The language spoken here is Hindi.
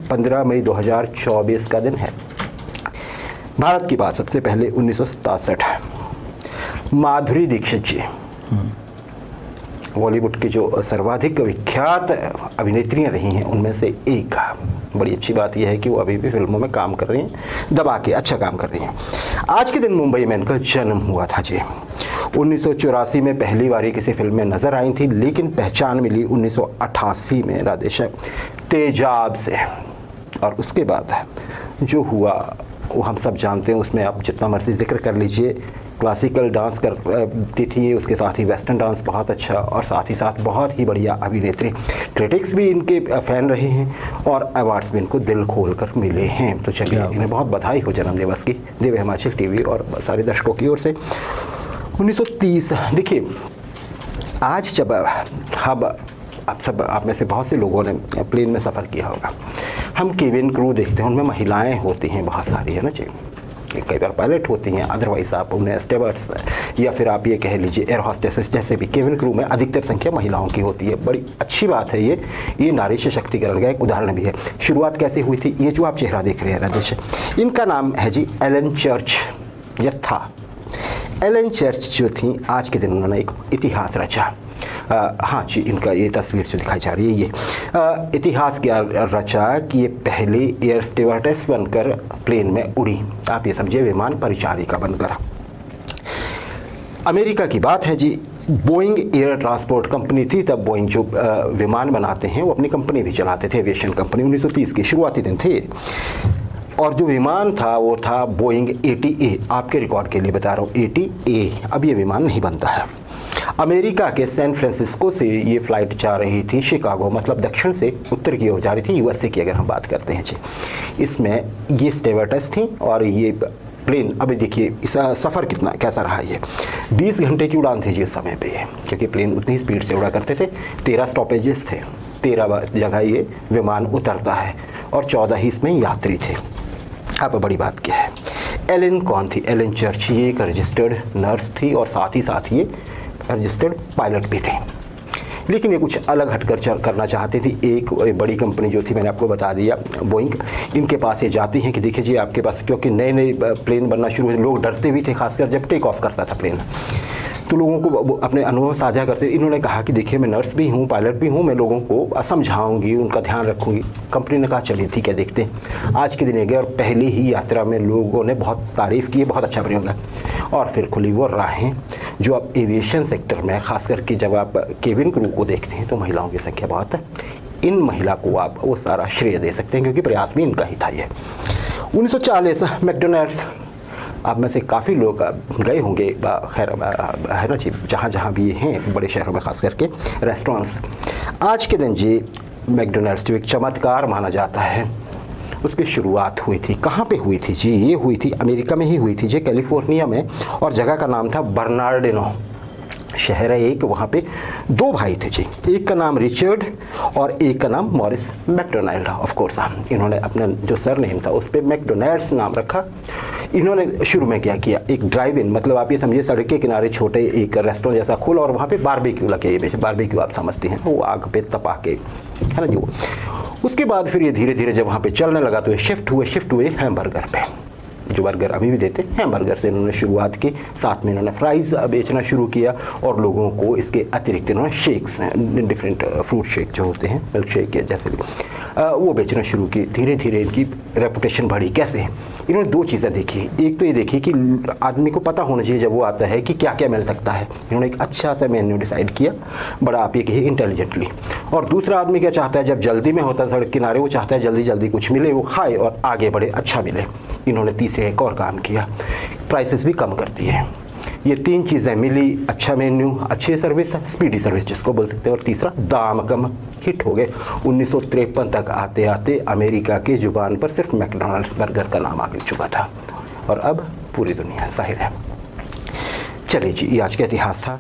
15 मई 2024 का दिन है। भारत की बात सबसे पहले 1967, माधुरी दीक्षित जी बॉलीवुड की जो सर्वाधिक विख्यात अभिनेत्रियां रही हैं उनमें से एक। बड़ी अच्छी बात यह है कि वो अभी भी फिल्मों में काम कर रही हैं, दबा के अच्छा काम कर रही हैं। आज के दिन मुंबई में इनका जन्म हुआ था जी। 1984 में पहली बारी किसी फिल्म में नज़र आई थी, लेकिन पहचान मिली 1988 में राधेश्याम तेजाब से। और उसके बाद जो हुआ वो हम सब जानते हैं, उसमें आप जितना मर्जी जिक्र कर लीजिए। क्लासिकल डांस करती थी, उसके साथ ही वेस्टर्न डांस बहुत अच्छा, और साथ ही साथ बहुत ही बढ़िया अभिनेत्री। क्रिटिक्स भी इनके फ़ैन रहे हैं और अवार्ड्स भी इनको दिल खोल कर मिले हैं। तो चलिए इन्हें बहुत बधाई हो जन्मदिवस की दिव्य हिमाचल टीवी और सारे दर्शकों की ओर से। 1930 देखिए, आज जब हम आप में से बहुत से लोगों ने प्लेन में सफ़र किया होगा, हम केबिन क्रू देखते हैं, उनमें महिलाएं होती हैं बहुत सारी, है ना जी। कई बार पायलट होती हैं, अदरवाइज़ आप उन्हें स्टेवर्ड्स या फिर आप ये कह लीजिए एयर हॉस्टेसेस जैसे भी केबिन क्रू में अधिकतर संख्या महिलाओं की होती है। बड़ी अच्छी बात है ये नारी सशक्तिकरण का एक उदाहरण भी है। शुरुआत कैसे हुई थी? ये जो आप चेहरा देख रहे हैं राजेश, इनका नाम है जी एलन चर्च, या था। एलन चर्च जो थी, आज के दिन उन्होंने एक इतिहास रचा। हाँ जी, इनका ये तस्वीर जो दिखाई जा रही है, ये इतिहास क्या रचा कि ये पहली एयर स्टीवर्डेस बनकर प्लेन में उड़ी। आप ये समझिए, विमान परिचारिका बनकर। अमेरिका की बात है जी। बोइंग एयर ट्रांसपोर्ट कंपनी थी तब। बोइंग जो विमान बनाते हैं वो अपनी कंपनी भी चलाते थे, एविएशन कंपनी। 1930 के शुरुआती दिन थे। और जो विमान था वो था बोइंग 80A। आपके रिकॉर्ड के लिए बता रहा हूँ, 80A। अब ये विमान नहीं बनता है। अमेरिका के सैन फ्रांसिस्को से ये फ़्लाइट जा रही थी शिकागो, मतलब दक्षिण से उत्तर की ओर जा रही थी, यूएसए की अगर हम बात करते हैं जी। इसमें ये स्टेवर्डेस थी और ये प्लेन। अभी देखिए इसका सफ़र कैसा रहा। ये 20 घंटे की उड़ान थी जी उस समय पे, क्योंकि प्लेन उतनी स्पीड से उड़ा करते थे। 13 स्टॉपेजेस थे, 13 जगह ये विमान उतरता है और 14 ही इसमें यात्री थे। अब बड़ी बात क्या है, एलन कौन थी? एलन चर्च ये एक रजिस्टर्ड नर्स थी और साथ ही साथ ये रजिस्टर्ड पायलट भी थे। लेकिन ये कुछ अलग हटकर करना चाहती थी। एक बड़ी कंपनी जो थी, मैंने आपको बता दिया, बोइंग, इनके पास ये जाती हैं कि देखिए जी आपके पास, क्योंकि नए नए प्लेन बनना शुरू हुए, लोग डरते भी थे, खासकर जब टेक ऑफ करता था प्लेन, तो लोगों को अपने अनुभव साझा करते। इन्होंने कहा कि देखिए मैं नर्स भी हूँ, पायलट भी हूँ, मैं लोगों को समझाऊंगी, उनका ध्यान रखूंगी। कंपनी ने कहा चलिए ठीक है, देखते हैं। आज के दिन ये गए और पहली ही यात्रा में लोगों ने बहुत तारीफ़ की, बहुत अच्छा प्रयोग है। और फिर खुली वो राहें जो अब एविएशन सेक्टर में, ख़ास करके जब आप केबिन क्रू को देखते हैं तो महिलाओं की संख्या बहुत है। इन महिला को आप वो सारा श्रेय दे सकते हैं, क्योंकि प्रयास भी इनका ही था ये। 1940 मैकडोनल्ड्स, आप में से काफ़ी लोग गए होंगे, खैर है ना जी, जहाँ जहाँ भी हैं बड़े शहरों में ख़ास करके रेस्टोरेंट्स। आज के दिन जी मैकडोनल्ड्स जो एक चमत्कार माना जाता है, उसकी शुरुआत हुई थी। कहाँ पे हुई थी जी? ये हुई थी अमेरिका में ही हुई थी जी, कैलिफोर्निया में, और जगह का नाम था बर्नार्डिनो। शहर है एक, वहाँ पे 2 भाई थे जी। एक का नाम रिचर्ड और एक का नाम मॉरिस मैकडोनाल्ड। ऑफ कोर्स इन्होंने अपना जो सरनेम था उस पर मैकडोनल्ड्स नाम रखा। इन्होंने शुरू में क्या किया, एक ड्राइव इन, मतलब आप ये समझिए सड़क के किनारे छोटे एक रेस्टोरेंट जैसा खोला और वहाँ पे बारबेक्यू लगे। ये बारबेक्यू आप समझते हैं, वो आग पे तपा के, है ना जी। उसके बाद फिर ये धीरे धीरे जब वहाँ पे चलने लगा तो ये शिफ्ट हुए हैमबर्गर पे, जो बर्गर अभी भी देते हैं। बर्गर से इन्होंने शुरुआत की, साथ में इन्होंने फ्राइज़ बेचना शुरू किया और लोगों को इसके अतिरिक्त इन्होंने शेक्स, डिफरेंट फ्रूट शेक जो होते हैं, मिल्क शेक या जैसे भी, वो बेचना शुरू की। धीरे धीरे इनकी रेपुटेशन बढ़ी। कैसे? इन्होंने 2 चीज़ें देखी। एक तो ये देखी कि आदमी को पता होना चाहिए जब वो आता है कि क्या क्या मिल सकता है। इन्होंने एक अच्छा सा मेन्यू डिसाइड किया, बड़ा आप ये कहिए इंटेलिजेंटली। और दूसरा आदमी क्या चाहता है, जब जल्दी में होता है सड़क किनारे, वो चाहता है जल्दी जल्दी कुछ मिले, वो खाए और आगे बढ़े, अच्छा मिले। इन्होंने तीसरे एक और काम किया, प्राइसेस भी कम कर दिए। ये 3 चीज़ें मिली, अच्छा मेन्यू, अच्छी सर्विस, स्पीडी सर्विस जिसको बोल सकते हैं, और तीसरा दाम कम। हिट हो गए। 1953 तक आते आते अमेरिका की जुबान पर सिर्फ मैकडोनल्ड्स बर्गर का नाम आ चुका था, और अब पूरी दुनिया, जाहिर है। चलिए जी, ये आज का इतिहास था।